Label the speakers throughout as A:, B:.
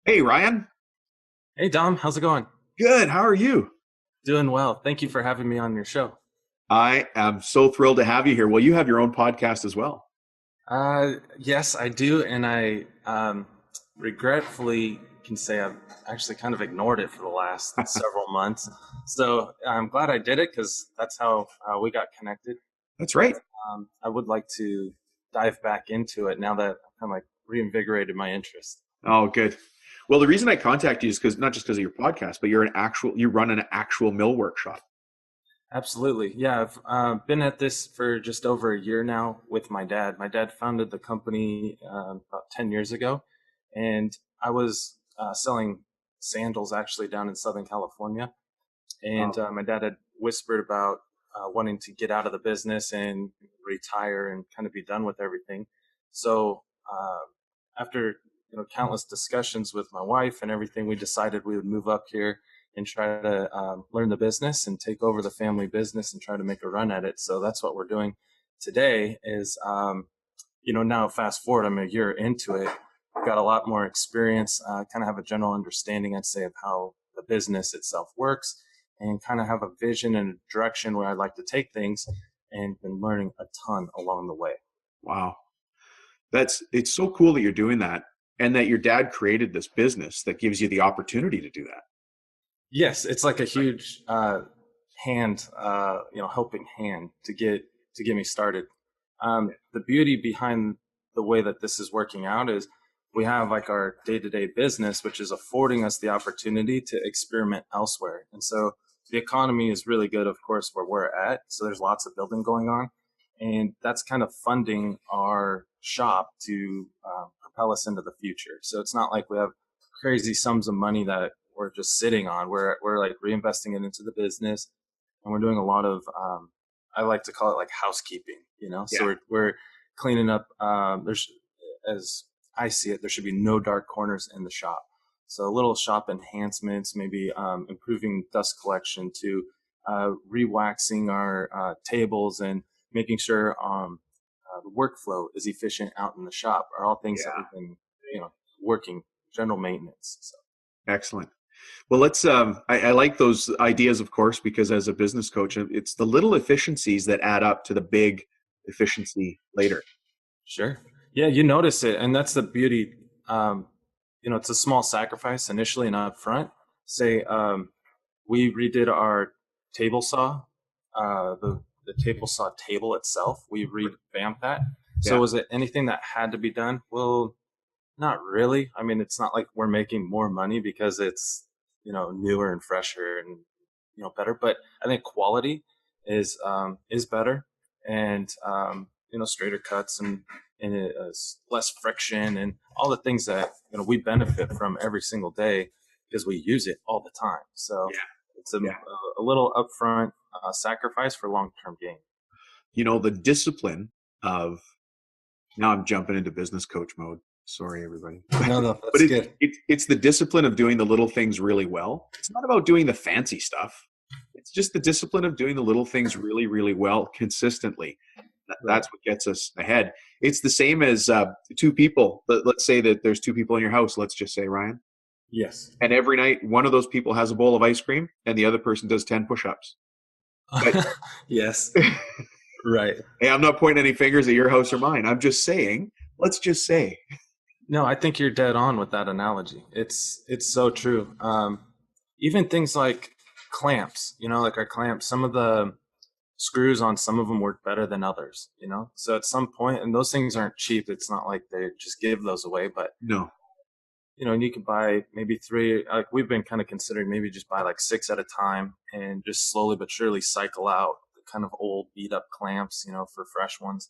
A: Hey, Ryan.
B: Hey Dom, how's it going?
A: Good. How are you?
B: Doing well. Thank you for having me on your show.
A: I am so thrilled to have you here. Well, you have your own podcast as well.
B: Yes, I do, and I regretfully can say I've actually kind of ignored it for the last several months. So I'm glad I did it because that's how we got connected.
A: That's
B: But
A: right.
B: I would like to dive back into it now that I've kind of like reinvigorated my interest.
A: Oh, good. Well, the reason I contact you is because not just because of your podcast, but you run an actual mill workshop.
B: Absolutely. Yeah, I've been at this for just over a year now with my dad. My dad founded the company about 10 years ago, and I was selling sandals actually down in Southern California. And
A: Oh,
B: my dad had whispered about wanting to get out of the business and retire and kind of be done with everything. So after countless discussions with my wife and everything, we decided we would move up here and try to learn the business and take over the family business and try to make a run at it. So that's what we're doing today. Is now fast forward, I'm a year into it. I've got a lot more experience. Kind of have a general understanding, I'd say, of how the business itself works, and kind of have a vision and a direction where I'd like to take things, and been learning a ton along the way.
A: wow. It's so cool that you're doing that and that your dad created this business that gives you the opportunity to do that.
B: Yes, it's like a huge hand, helping hand to get me started. The beauty behind the way that this is working out is we have like our day-to-day business, which is affording us the opportunity to experiment elsewhere. And so the economy is really good, of course, where we're at. So there's lots of building going on, and that's kind of funding our shop to propel us into the future. So it's not like we have crazy sums of money that we're just sitting on. We're like reinvesting it into the business, and we're doing a lot of I like to call it like housekeeping. So
A: Yeah.
B: we're cleaning up. There's, as I see it, there should be no dark corners in the shop. So little shop enhancements, maybe improving dust collection to re-waxing our tables and making sure the workflow is efficient out in the shop are all things that
A: Yeah.
B: we've been, working general maintenance. So.
A: Excellent. Well, I like those ideas, of course, because as a business coach, it's the little efficiencies that add up to the big efficiency later.
B: Sure. Yeah, you notice it, and that's the beauty. It's a small sacrifice initially and up front. Say, we redid our table saw, the table saw table itself. We revamped that. So
A: Yeah.
B: was it anything that had to be done? Well, not really. I mean, it's not like we're making more money because it's, newer and fresher and, better. But I think quality is better, and straighter cuts and it is less friction and all the things that we benefit from every single day because we use it all the time. So
A: Yeah.
B: it's a
A: Yeah.
B: little upfront sacrifice for long term gain.
A: The discipline of now I'm jumping into business coach mode. Sorry, everybody.
B: No, no,
A: But
B: that's good.
A: it's the discipline of doing the little things really well. It's not about doing the fancy stuff. It's just the discipline of doing the little things really, really well consistently.
B: Right.
A: That's what gets us ahead. It's the same as two people. Let's say that there's two people in your house. Let's just say Ryan,
B: Yes.
A: and every night one of those people has a bowl of ice cream, and the other person does 10 push-ups. But
B: Yes. Right.
A: hey, I'm not pointing any fingers at your house or mine. I'm just saying. Let's just say.
B: No, I think you're dead on with that analogy. It's so true. Even things like clamps, like our clamps, some of the screws on some of them work better than others. So at some point, and those things aren't cheap. It's not like they just give those away, but
A: No.
B: and you can buy maybe three. Like we've been kind of considering maybe just buy like six at a time and just slowly but surely cycle out the kind of old beat up clamps, for fresh ones.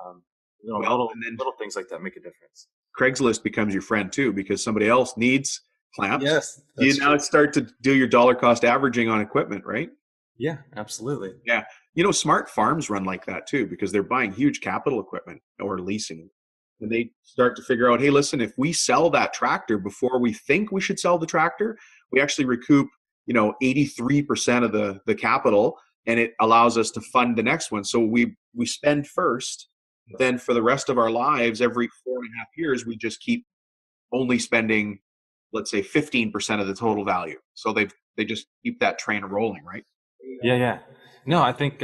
B: Um,
A: Well,
B: little
A: and then
B: little things like that make a difference.
A: Craigslist becomes your friend too because somebody else needs clamps.
B: Yes,
A: You
B: that's
A: now
B: true.
A: start to do your dollar cost averaging on equipment, right?
B: Yeah, absolutely.
A: Yeah. Smart farms run like that too because they're buying huge capital equipment or leasing. And they start to figure out, hey, listen, if we sell that tractor before we think we should sell the tractor, we actually recoup, 83% of the capital, and it allows us to fund the next one. So we spend first, then for the rest of our lives, every 4.5 years, we just keep only spending let's say 15% of the total value. So they just keep that train rolling, right?
B: Yeah, yeah. No, I think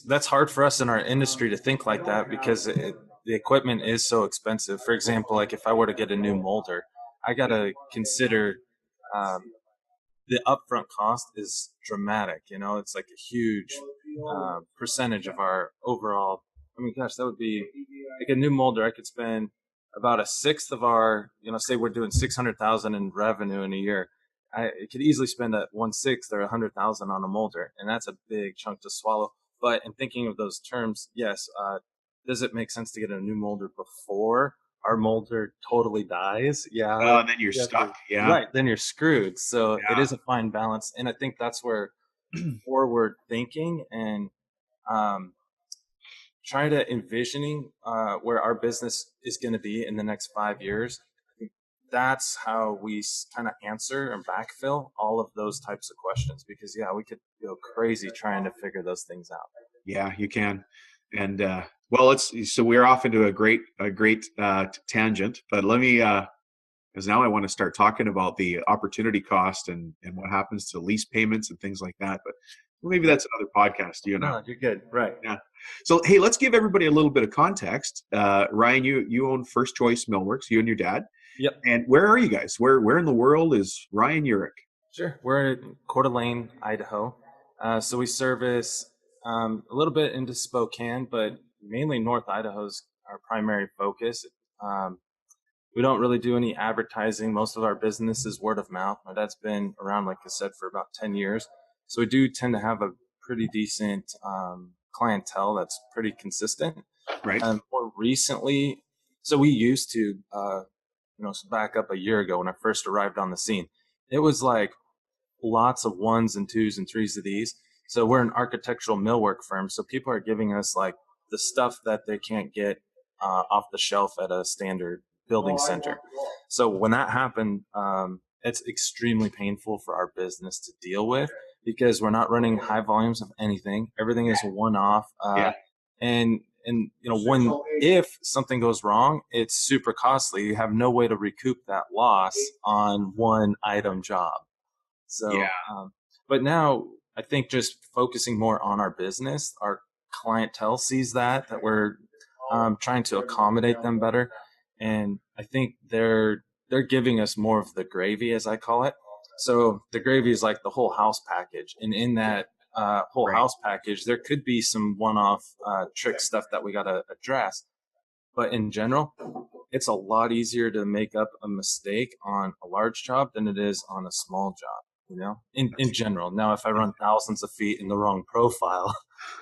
B: that's hard for us in our industry to think like that because the equipment is so expensive. For example, like if I were to get a new molder, I got to consider um, the upfront cost is dramatic. You know, it's like a huge percentage of our overall. I mean, gosh, that would be like a new molder. I could spend about a sixth of our, say we're doing 600,000 in revenue in a year. I could easily spend a 1/6 or 100,000 on a molder, and that's a big chunk to swallow. But in thinking of those terms, yes, does it make sense to get a new molder before our molder totally dies? Yeah,
A: And then you're
B: you have to,
A: stuck. Yeah.
B: right. Then you're screwed. So it
A: Yeah.
B: is a fine balance, and I think that's where forward thinking and um, try to envisioning where our business is going to be in the next 5 years. I think that's how we kind of answer and backfill all of those types of questions. Because yeah, we could go crazy trying to figure those things out.
A: Yeah, you can. And well, so we're off into a great tangent, but let me because now I want to start talking about the opportunity cost and what happens to lease payments and things like that. But maybe that's another podcast, you and I.
B: No, you're good. Right.
A: Yeah. So hey, let's give everybody a little bit of context. Ryan, you own First Choice Millworks, you and your dad.
B: Yep.
A: And where are you guys? Where in the world is Ryan Yurek?
B: Sure. We're in Coeur d'Alene, Idaho. So we service a little bit into Spokane, but mainly North Idaho's our primary focus. Um, we don't really do any advertising. Most of our business is word of mouth. My dad's been around, like I said, for about 10 years. So we do tend to have a pretty decent clientele that's pretty consistent.
A: Right.
B: More recently, so we used to, back up a year ago when I first arrived on the scene, it was like lots of ones and twos and threes of these. So we're an architectural millwork firm. So people are giving us like the stuff that they can't get off the shelf at a standard building center. So when that happened, it's extremely painful for our business to deal with because we're not running high volumes of anything. Everything is one off.
A: Yeah.
B: And when if something goes wrong, it's super costly. You have no way to recoup that loss on one item job. So,
A: Yeah.
B: but now I think just focusing more on our business, our clientele sees that we're trying to accommodate them better, and I think they're giving us more of the gravy, as I call it. So the gravy is like the whole house package, and in that whole
A: Right.
B: house package, there could be some one-off trick stuff that we got to address. But in general, it's a lot easier to make up a mistake on a large job than it is on a small job, in general. Now, if I run thousands of feet in the wrong profile,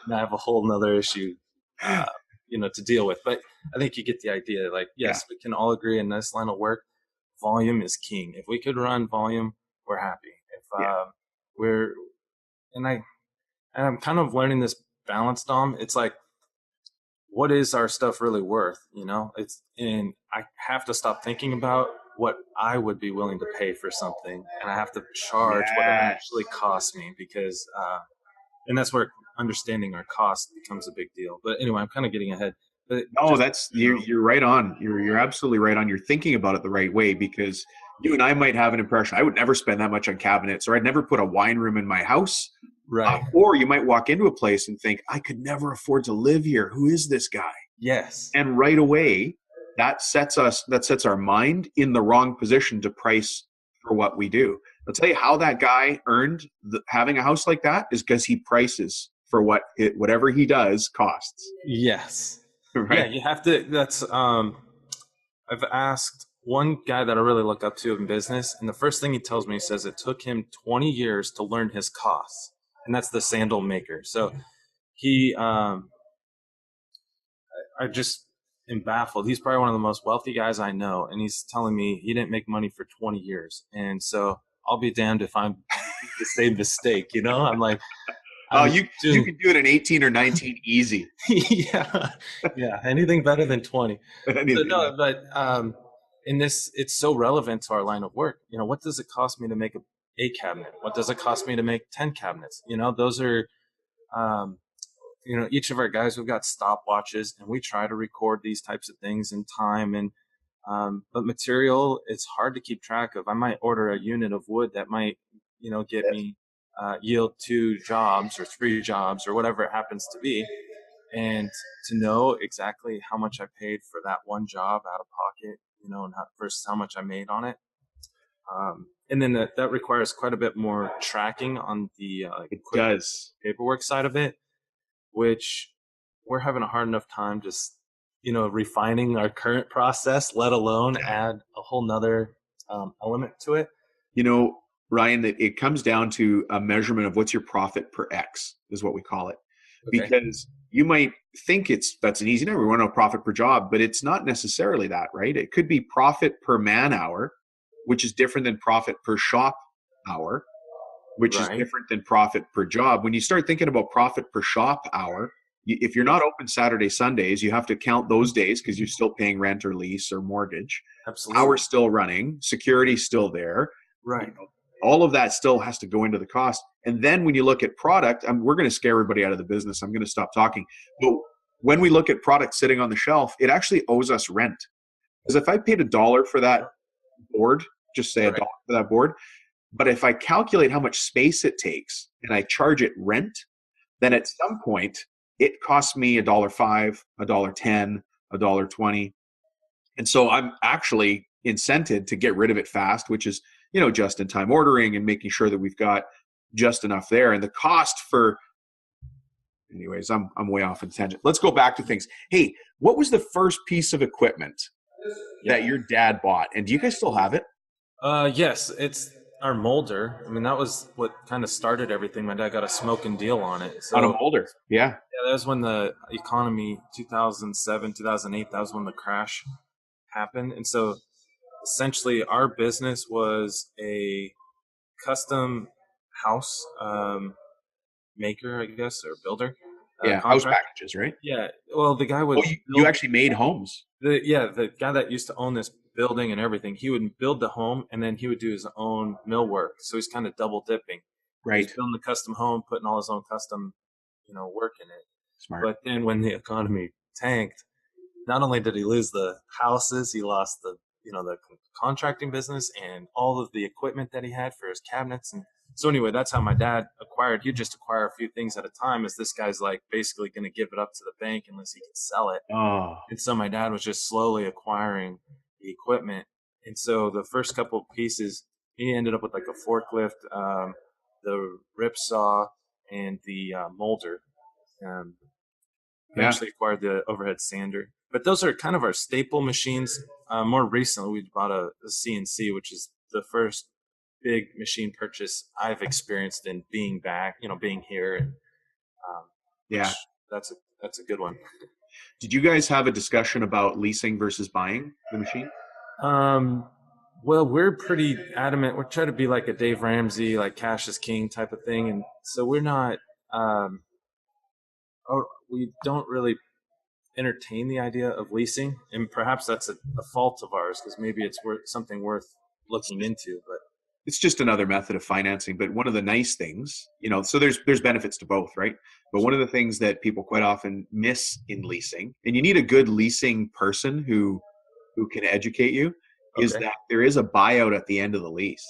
B: then I have a whole nother issue, to deal with. But I think you get the idea. Like, yes, we can all agree in this line of work, volume is king. If we could run volume, we're happy. If we're, and I'm kind of learning this balance, Dom. It's like, what is our stuff really worth? And I have to stop thinking about what I would be willing to pay for something, and I have to charge what it
A: Yes.
B: actually costs me because, and that's where understanding our cost becomes a big deal. But anyway, I'm kind of getting ahead. But
A: Oh,
B: just,
A: that's you're right on. You're absolutely right on. You're thinking about it the right way because you and I might have an impression. I would never spend that much on cabinets, or I'd never put a wine room in my house.
B: right.
A: Or you might walk into a place and think, I could never afford to live here. Who is this guy?
B: Yes.
A: And right away, that sets our mind in the wrong position to price for what we do. I'll tell you how that guy earned having a house like that is because he prices for whatever he does costs.
B: Yes. Yeah,
A: Right.
B: you have to. That's I've asked one guy that I really look up to in business, and the first thing he tells me, he says it took him 20 years to learn his costs, and that's the sandal maker. So he, I just am baffled. He's probably one of the most wealthy guys I know, and he's telling me he didn't make money for 20 years, and so I'll be damned if I'm the same mistake. I'm like,
A: Oh,
B: I'm
A: you can do it in 18 or 19 easy.
B: yeah, yeah. Anything better than 20. So
A: Anything.
B: no, but in this, it's so relevant to our line of work. What does it cost me to make a cabinet? What does it cost me to make 10 cabinets? Those are, each of our guys, we've got stopwatches, and we try to record these types of things in time. And But material, it's hard to keep track of. I might order a unit of wood that might, get me yield 2 jobs or 3 jobs or whatever it happens to be. And to know exactly how much I paid for that one job out of pocket, and versus how much I made on it. And then that requires quite a bit more tracking on the
A: It
B: equipment
A: does.
B: paperwork side of it, which we're having a hard enough time just, refining our current process, let alone add a whole nother element to it.
A: You know, Ryan, that it comes down to a measurement of what's your profit per X is what we call it.
B: Okay.
A: Because you might think that's an easy number. We want to know profit per job, but it's not necessarily that, right? It could be profit per man hour, which is different than profit per shop hour, which is
B: Right.
A: different than profit per job. When you start thinking about profit per shop hour, if you're not open Saturday, Sundays, you have to count those days because you're still paying rent or lease or mortgage.
B: Absolutely.
A: Power's still running, security's still there.
B: Right.
A: All of that still has to go into the cost. And then when you look at product, we're going to scare everybody out of the business. I'm going to stop talking. But when we look at product sitting on the shelf, it actually owes us rent. Because if I paid $1 for that board, just say $1 for that board, but if I calculate how much space it takes and I charge it rent, then at some point it costs me $1.05, $1.10, $1.20. And so I'm actually incented to get rid of it fast, which is, just in time ordering and making sure that we've got just enough there. And the cost for, anyways, I'm way off on tangent. Let's go back to things. Hey, what was the first piece of equipment that your dad bought? And do you guys still have it?
B: Yes, it's our molder. I mean, that was what kind of started everything. My dad got a smoking deal on it.
A: On a
B: So
A: molder. Yeah.
B: yeah, that was when the economy, 2007, 2008, that was when the crash happened. And so essentially our business was a custom house maker, I guess, or builder,
A: Yeah. House
B: contractor.
A: packages, right?
B: Yeah. Well, the guy would
A: Oh, you actually made homes.
B: the guy that used to own this building and everything, he would build the home and then he would do his own millwork. So he's kind of double dipping.
A: Right.
B: He's building the custom home, putting all his own custom, work in it.
A: Smart.
B: But then when the economy tanked, not only did he lose the houses, he lost the contracting business and all of the equipment that he had for his cabinets. And so anyway, that's how my dad acquired. He'd just acquire a few things at a time, as this guy's like basically going to give it up to the bank unless he can sell it.
A: Oh,
B: And so my dad was just slowly acquiring the equipment. And so the first couple of pieces, he ended up with like a forklift, the rip saw, and the molder. Eventually acquired the overhead sander. But those are kind of our staple machines. More recently, we bought a CNC, which is the first big machine purchase I've experienced in being back, being here. And
A: yeah.
B: That's a good one.
A: Did you guys have a discussion about leasing versus buying the machine?
B: Well, we're pretty adamant. We're trying to be like a Dave Ramsey, like cash is king type of thing. And so we're not, we don't really entertain the idea of leasing. And perhaps that's a fault of ours because maybe it's something worth looking into. But
A: It's just another method of financing. But one of the nice things, so there's benefits to both, right? But one of the things that people quite often miss in leasing, and you need a good leasing person who can educate you, is that there is a buyout at the end of the lease.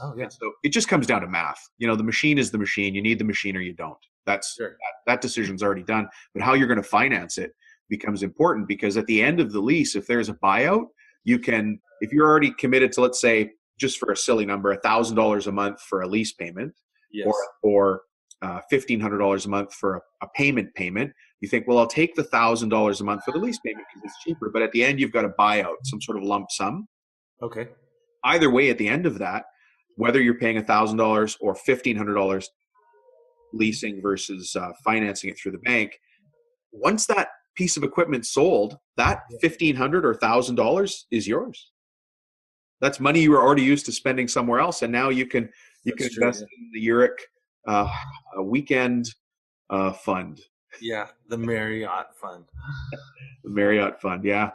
B: Oh yeah.
A: And so it just comes down to math. The machine is the machine. You need the machine or you don't. That's
B: Sure.
A: that decision's already done. But how you're going to finance it becomes important, because at the end of the lease, if there's a buyout, you can, if you're already committed to, let's say, just for a silly number, $1,000 a month for a lease payment,
B: Yes.
A: or $1,500 a month for a payment. You think, well, I'll take the $1,000 a month for the lease payment because it's cheaper. But at the end, you've got to buy out some sort of lump sum.
B: Okay.
A: Either way, at the end of that, whether you're paying $1,000 or $1,500 leasing versus financing it through the bank, once that piece of equipment sold, that $1,500 or $1,000 is yours. That's money you were already used to spending somewhere else, and now you can invest in the Yurek weekend fund.
B: Yeah, the Marriott fund.
A: The Marriott fund, yeah.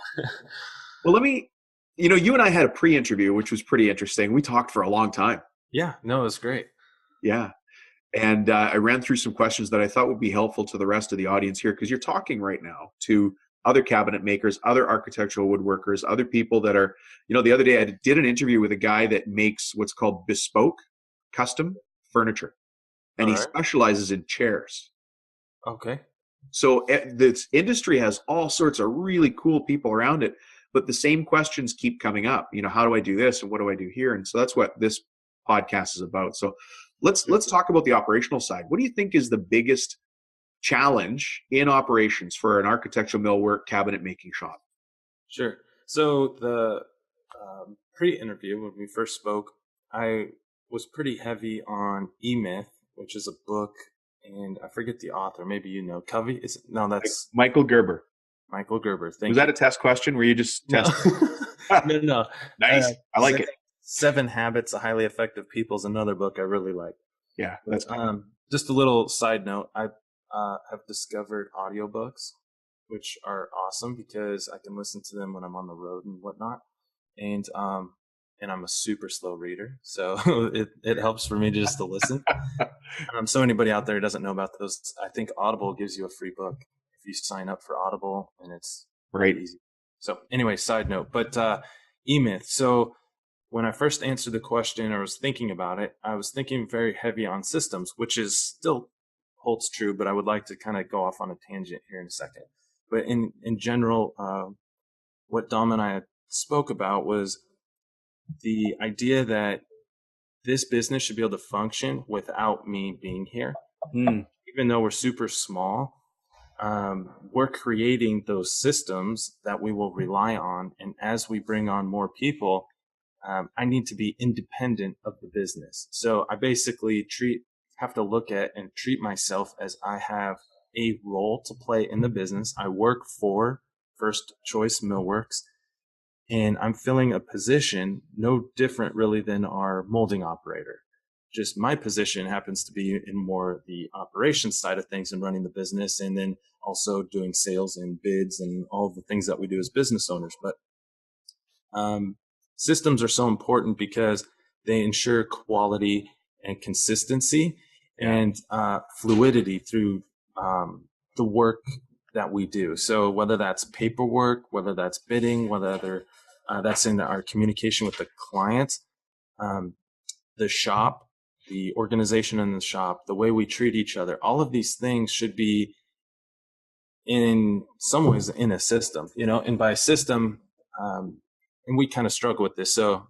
A: Well, let me, you and I had a pre-interview, which was pretty interesting. We talked for a long time.
B: Yeah, no, it was great.
A: Yeah. And I ran through some questions that I thought would be helpful to the rest of the audience here, because you're talking right now to other cabinet makers, other architectural woodworkers, other people that are, the other day I did an interview with a guy that makes what's called bespoke custom furniture, and
B: All
A: he
B: right.
A: specializes in chairs.
B: Okay.
A: So this industry has all sorts of really cool people around it, but the same questions keep coming up. How do I do this and what do I do here? And so that's what this podcast is about. So let's talk about the operational side. What do you think is the biggest challenge in operations for an architectural millwork cabinet making shop?
B: Sure. So the pre-interview when we first spoke, I was pretty heavy on E-Myth, which is a book, and I forget the author. Maybe Covey. No, that's
A: Michael Gerber.
B: Michael Gerber. Thank
A: Was
B: you.
A: that a test question? Were you just
B: No,
A: testing?
B: no.
A: Nice. I like it.
B: 7 Habits of Highly Effective People is another book I really like.
A: Yeah, that's good.
B: Just a little side note. I have discovered audiobooks, which are awesome because I can listen to them when I'm on the road and whatnot. And I'm a super slow reader, so it helps for me just to listen. So anybody out there who doesn't know about those, I think Audible gives you a free book if you sign up for Audible, and it's
A: Right.
B: easy. So anyway, side note, but E-Myth. So when I first answered the question or was thinking about it, I was thinking very heavy on systems, which is still holds true, but I would like to kind of go off on a tangent here in a second. But in general, what Dom and I spoke about was the idea that this business should be able to function without me being here. Even though we're super small, we're creating those systems that we will rely on. And as we bring on more people, I need to be independent of the business. So I basically have to look at and treat myself as I have a role to play in the business. I work for First Choice Millworks, and I'm filling a position no different really than our molding operator. Just my position happens to be in more the operations side of things and running the business, and then also doing sales and bids and all the things that we do as business owners. But systems are so important because they ensure quality and consistency and fluidity through the work that we do. So whether that's paperwork, whether that's bidding, whether that's in our communication with the client, the shop, the organization in the shop, the way we treat each other, all of these things should be in some ways in a system, and by system, and we kind of struggle with this. So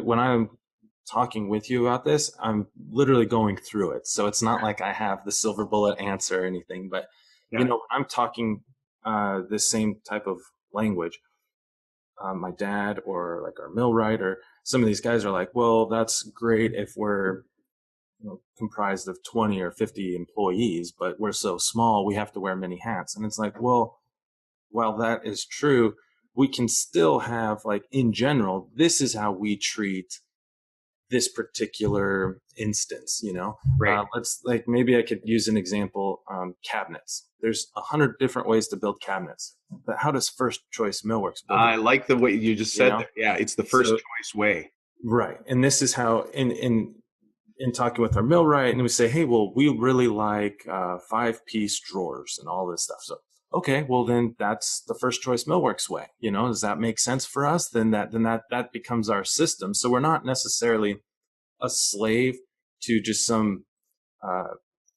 B: when I'm talking with you about this, I'm literally going through it. So it's not like I have the silver bullet answer or anything, but when I'm talking this same type of language, my dad or like our millwright or some of these guys are like, well, that's great if we're comprised of 20 or 50 employees, but we're so small, we have to wear many hats. And it's like, well, while that is true, we can still have, like, in general, this is how we treat this particular instance,
A: Right.
B: Let's, like, maybe I could use an example, cabinets. There's 100 different ways to build cabinets, but how does First Choice Millworks build
A: I like the way you just said that. Yeah, it's the first
B: So-
A: choice way.
B: Right. And this is how, in talking with our millwright, and we say, hey, well, we really like 5-piece drawers and all this stuff. So, okay, well, then that's the First Choice Millworks way. Does that make sense for us? Then that becomes our system. So we're not necessarily a slave to just some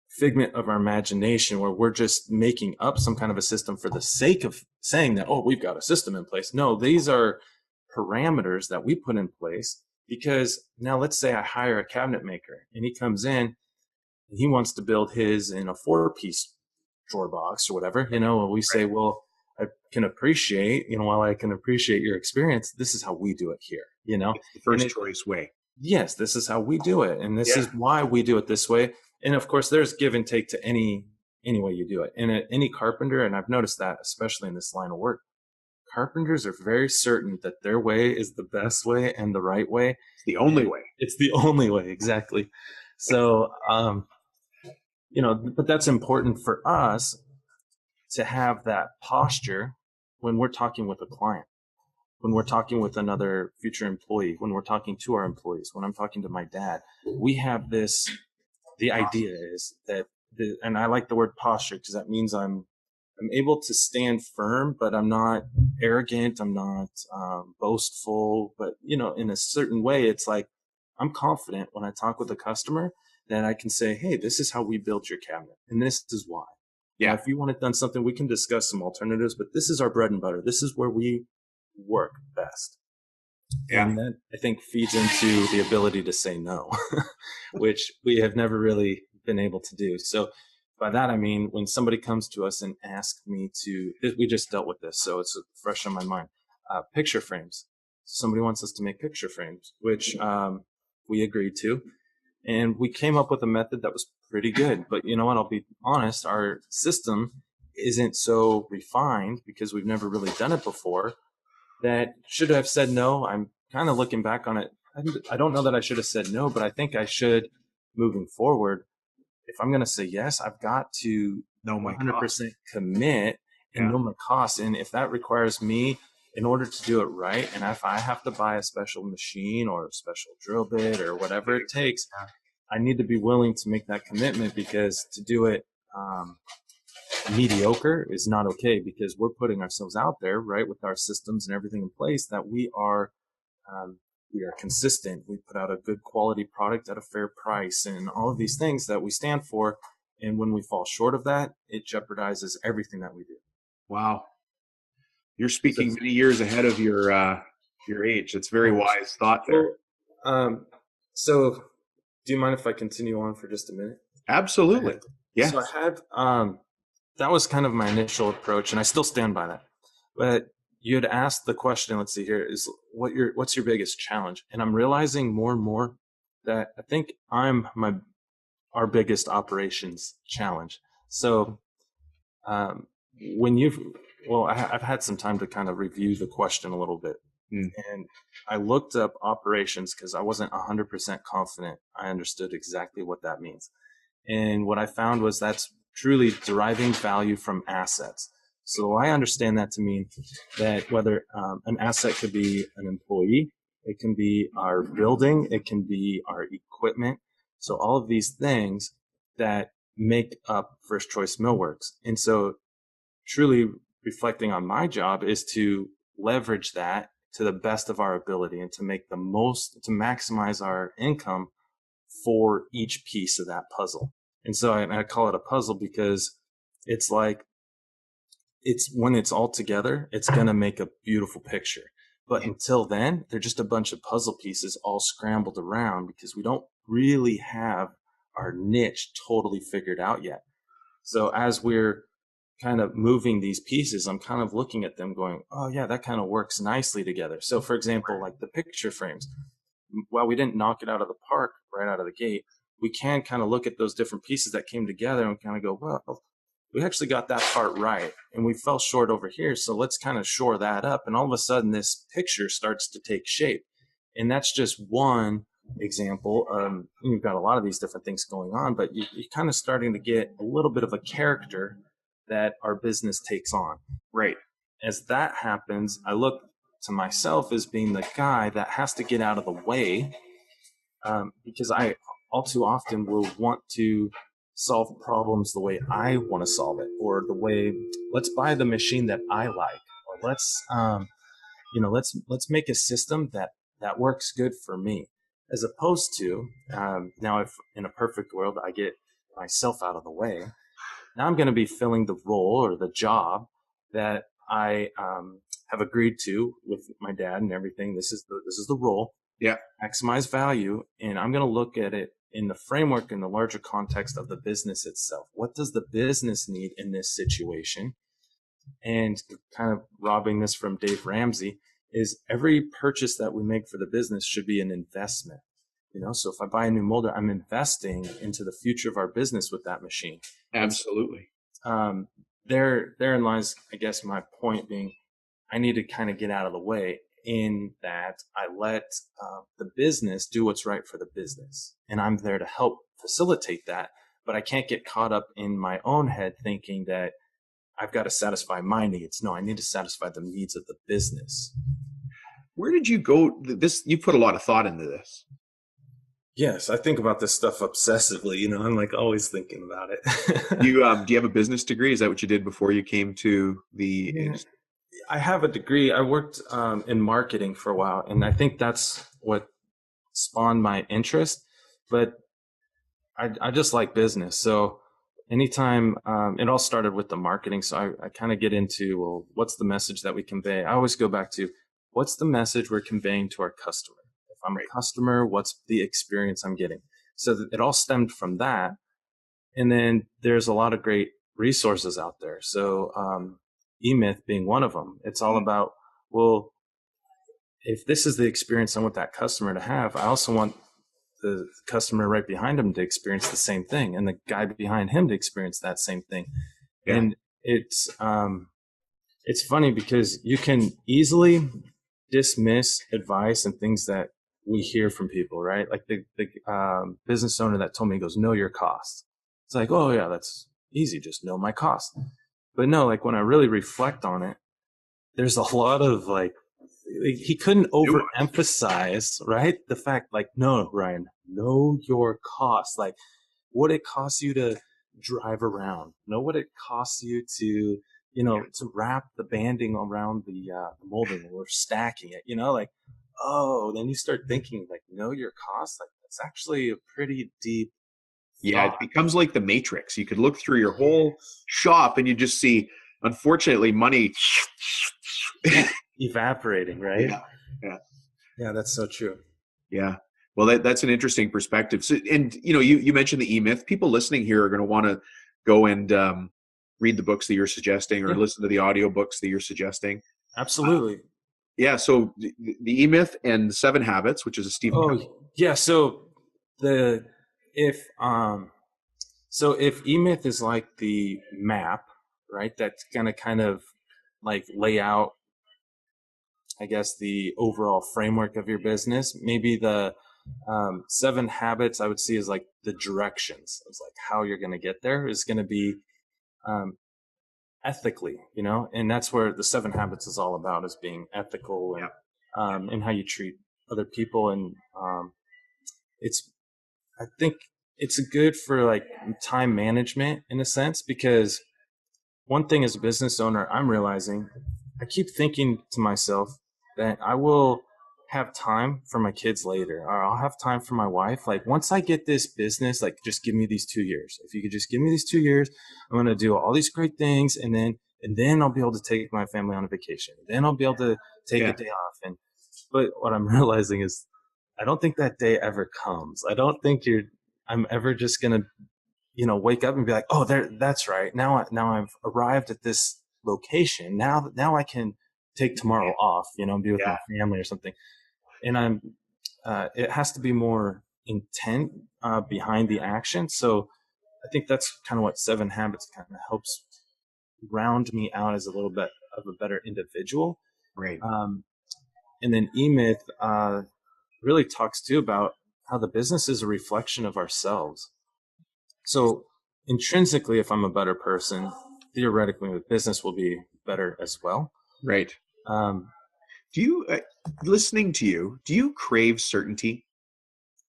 B: figment of our imagination where we're just making up some kind of a system for the sake of saying that, oh, we've got a system in place. No, these are parameters that we put in place. Because now let's say I hire a cabinet maker and he comes in and he wants to build his in a 4-piece drawer box or whatever, we say, well, I can appreciate, while I can appreciate your experience, this is how we do it here,
A: It's the first choice way.
B: Yes, this is how we do it. And this is why we do it this way. And of course, there's give and take to any way you do it. And any carpenter, and I've noticed that, especially in this line of work, carpenters are very certain that their way is the best way and the right way.
A: It's the only way.
B: It's the only way, exactly. So, but that's important for us to have that posture when we're talking with a client, when we're talking with another future employee, when we're talking to our employees, when I'm talking to my dad. We have this, the idea is that, and I like the word posture because that means I'm I'm able to stand firm, but I'm not arrogant. I'm not boastful. But in a certain way, it's like I'm confident when I talk with a customer that I can say, "Hey, this is how we build your cabinet, and this is why." Now,
A: Yeah.
B: if you want it done something, we can discuss some alternatives. But this is our bread and butter. This is where we work best.
A: Yeah.
B: And that, I think, feeds into the ability to say no, which we have never really been able to do. So by that, I mean, when somebody comes to us and asks me to, we just dealt with this, so it's fresh on my mind, picture frames. So somebody wants us to make picture frames, which we agreed to. And we came up with a method that was pretty good. But you know what? I'll be honest, our system isn't so refined because we've never really done it before that should have said no. I'm kind of looking back on it. I don't know that I should have said no, but I think I should moving forward. If I'm going to say yes, I've got to
A: Know my cost.
B: 100% commit and
A: Yeah.
B: know my costs. And if that requires me, in order to do it right, and if I have to buy a special machine or a special drill bit or whatever it takes,
A: Yeah.
B: I need to be willing to make that commitment because to do it mediocre is not okay because we're putting ourselves out there, right, with our systems and everything in place that um, we are consistent. We put out a good quality product at a fair price and all of these things that we stand for. And when we fall short of that, it jeopardizes everything that we do.
A: Wow. You're
B: So,
A: speaking many years ahead of your age. It's very wise thought there.
B: well, um, so do you mind if I continue on for just a minute?
A: Absolutely.
B: So
A: Yes.
B: I had that was kind of my initial approach, and I still stand by that. But you had asked the question. Let's see here: is what's your biggest challenge? And I'm realizing more and more that I think I'm our biggest operations challenge. So um, when I've had some time to kind of review the question a little bit,
A: Mm.
B: and I looked up operations because I wasn't 100% confident I understood exactly what that means. And what I found was that's truly deriving value from assets. So I understand that to mean that whether an asset could be an employee, it can be our building, it can be our equipment. So all of these things that make up First Choice Millworks. And so truly reflecting on my job is to leverage that to the best of our ability and to make the most, to maximize our income for each piece of that puzzle. And so I call it a puzzle because it's like, it's when it's all together, it's going to make a beautiful picture. But until then, they're just a bunch of puzzle pieces all scrambled around because we don't really have our niche totally figured out yet. So as we're kind of moving these pieces, I'm kind of looking at them going, oh yeah, that kind of works nicely together. So for example, like the picture frames, while we didn't knock it out of the park right out of the gate, we can kind of look at those different pieces that came together and kind of go, well, we actually got that part right and we fell short over here. So let's kind of shore that up. And all of a sudden this picture starts to take shape. And that's just one example. You've got a lot of these different things going on, but you're kind of starting to get a little bit of a character that our business takes on.
A: Right.
B: As that happens, I look to myself as being the guy that has to get out of the way because I all too often will want to solve problems the way I want to solve it, or the way let's buy the machine that I like, or let's make a system that works good for me, as opposed to now if in a perfect world I get myself out of the way, now I'm going to be filling the role or the job that I have agreed to with my dad and everything. This is the role.
A: Yeah.
B: Maximize value, and I'm going to look at it in the framework in the larger context of the business itself. What does the business need in this situation? And kind of robbing this from Dave Ramsey is every purchase that we make for the business should be an investment. So if I buy a new molder, I'm investing into the future of our business with that machine.
A: Absolutely.
B: Therein lies, I guess, my point being, I need to kind of get out of the way in that I let the business do what's right for the business. And I'm there to help facilitate that. But I can't get caught up in my own head thinking that I've got to satisfy my needs. No, I need to satisfy the needs of the business.
A: Where did you go? You put a lot of thought into this.
B: Yes, I think about this stuff obsessively. I'm like always thinking about it.
A: Do you have a business degree? Is that what you did before you came to the
B: Yeah,
A: industry?
B: I have a degree. I worked in marketing for a while, and I think that's what spawned my interest. But I just like business. So anytime it all started with the marketing. So I kind of get into, well, what's the message that we convey? I always go back to what's the message we're conveying to our customer? If I'm
A: Right.
B: a customer, what's the experience I'm getting? So it all stemmed from that. And then there's a lot of great resources out there. So eMyth being one of them. It's all
A: Mm.
B: about, well, if this is the experience I want that customer to have, I also want the customer right behind him to experience the same thing, and the guy behind him to experience that same thing.
A: Yeah.
B: And it's funny because you can easily dismiss advice and things that we hear from people, right? Like the business owner that told me, he goes, know your costs. It's like, oh yeah, that's easy. Just know my cost. But no, like when I really reflect on it, there's a lot of like he couldn't
A: Nuance.
B: overemphasize, right? The fact, like, no, Ryan, know your costs. Like, what it costs you to drive around. Know what it costs you to,
A: Yeah.
B: to wrap the banding around the molding or stacking it. Like, oh, then you start thinking, like, know your costs. Like, that's actually a pretty deep
A: Yeah,
B: thought.
A: it becomes like the Matrix. You could look through your whole shop and you just see, unfortunately, money.
B: Yeah, evaporating, right?
A: Yeah. Yeah.
B: Yeah, that's so true.
A: Yeah. Well, that's an interesting perspective. So, and you mentioned the E-Myth. People listening here are going to want to go and read the books that you're suggesting or
B: Yeah,
A: listen to the audiobooks that you're suggesting.
B: absolutely.
A: Yeah. So the E-Myth and the Seven Habits, which is a Stephen Covey.
B: Oh, yeah. So the if if eMyth is like the map, right? That's gonna kind of like lay out, I guess, the overall framework of your business. Maybe the seven habits I would see is like the directions. It's like how you're gonna get there is gonna be um, ethically, and that's where the seven habits is all about, is being ethical
A: Yeah.
B: and how you treat other people. And it's I think it's good for like time management in a sense, because one thing as a business owner, I'm realizing I keep thinking to myself that I will have time for my kids later, or I'll have time for my wife. Like once I get this business, like just give me these 2 years. If you could just give me these 2 years, I'm going to do all these great things. And then I'll be able to take my family on a vacation. Then I'll be able to take a
A: Yeah.
B: day off. But what I'm realizing is I don't think that day ever comes. I don't think I'm ever just going to wake up and be like, oh, that's right. Now I've arrived at this location. Now I can take tomorrow off, and be with my
A: Yeah.
B: family or something. And it has to be more intent behind the action. So I think that's kind of what Seven Habits kind of helps round me out as a little bit of a better individual.
A: Right.
B: Um, and then eMyth really talks too about how the business is a reflection of ourselves. So intrinsically, if I'm a better person, theoretically, the business will be better as well.
A: Right.
B: Um,
A: Do you, listening to you, do you crave certainty?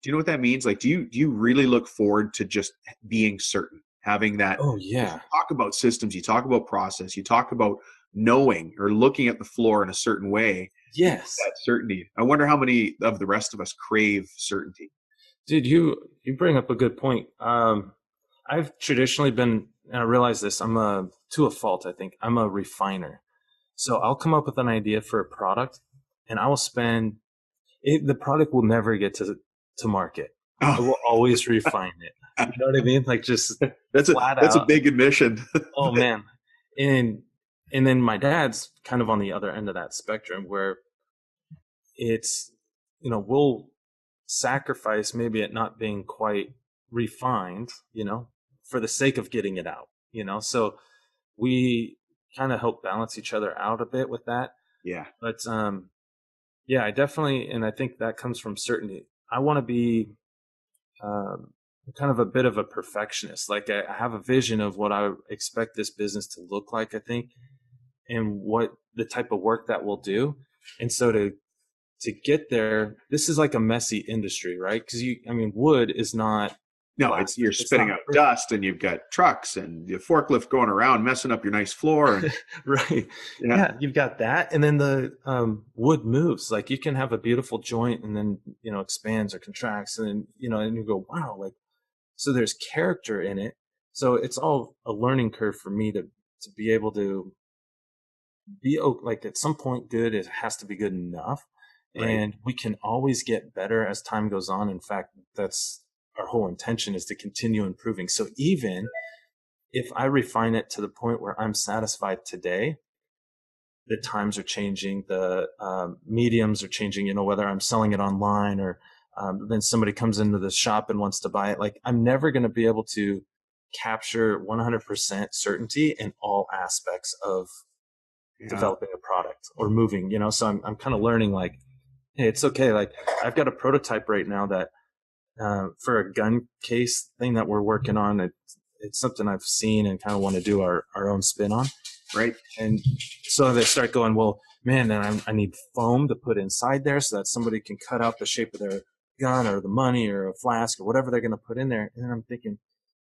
A: Do you know what that means? Like, do you really look forward to just being certain, having that?
B: oh
A: Because
B: yeah,
A: you talk about systems, you talk about process, you talk about knowing or looking at the floor in a certain way. You want
B: yes,
A: that certainty. I wonder how many of the rest of us crave certainty.
B: dude, you bring up a good point. I've traditionally been, and I realize this, to a fault. I think I'm a refiner. So I'll come up with an idea for a product, and I will spend it. The product will never get to market. I
A: Oh,
B: will always refine it. You know what I mean? Like just
A: that's a
B: flat
A: that's a
B: out.
A: big admission.
B: Oh man. And and then my dad's kind of on the other end of that spectrum where it's we'll sacrifice maybe it not being quite refined, for the sake of getting it out, So we kind of help balance each other out a bit with that.
A: Yeah.
B: But yeah, I definitely, and I think that comes from certainty. I want to be um, kind of a bit of a perfectionist. Like I have a vision of what I expect this business to look like, I think, and what the type of work that we'll do. And so to get there, this is like a messy industry, right? Because wood is not
A: No,
B: plastic.
A: you're
B: It's
A: spitting
B: not
A: out
B: perfect.
A: dust, and you've got trucks and the forklift going around messing up your nice floor. And
B: Right.
A: yeah,
B: Yeah, you've got that. And then the wood moves. Like you can have a beautiful joint and then, expands or contracts. And then, and you go, wow, like, so there's character in it. So it's all a learning curve for me to be able to be like at some point good, it has to be good enough.
A: right.
B: And we can always get better as time goes on. In fact, that's our whole intention is to continue improving. So even if I refine it to the point where I'm satisfied today, the times are changing, the mediums are changing, whether I'm selling it online or then somebody comes into the shop and wants to buy it. Like I'm never going to be able to capture 100% certainty in all aspects of
A: Yeah,
B: developing a product or moving, so I'm kind of learning like, hey, it's okay. Like I've got a prototype right now that for a gun case thing that we're working on. It's something I've seen and kind of want to do our own spin on.
A: right.
B: And so they start going, well, man, then I need foam to put inside there so that somebody can cut out the shape of their gun or the money or a flask or whatever they're going to put in there. And then I'm thinking,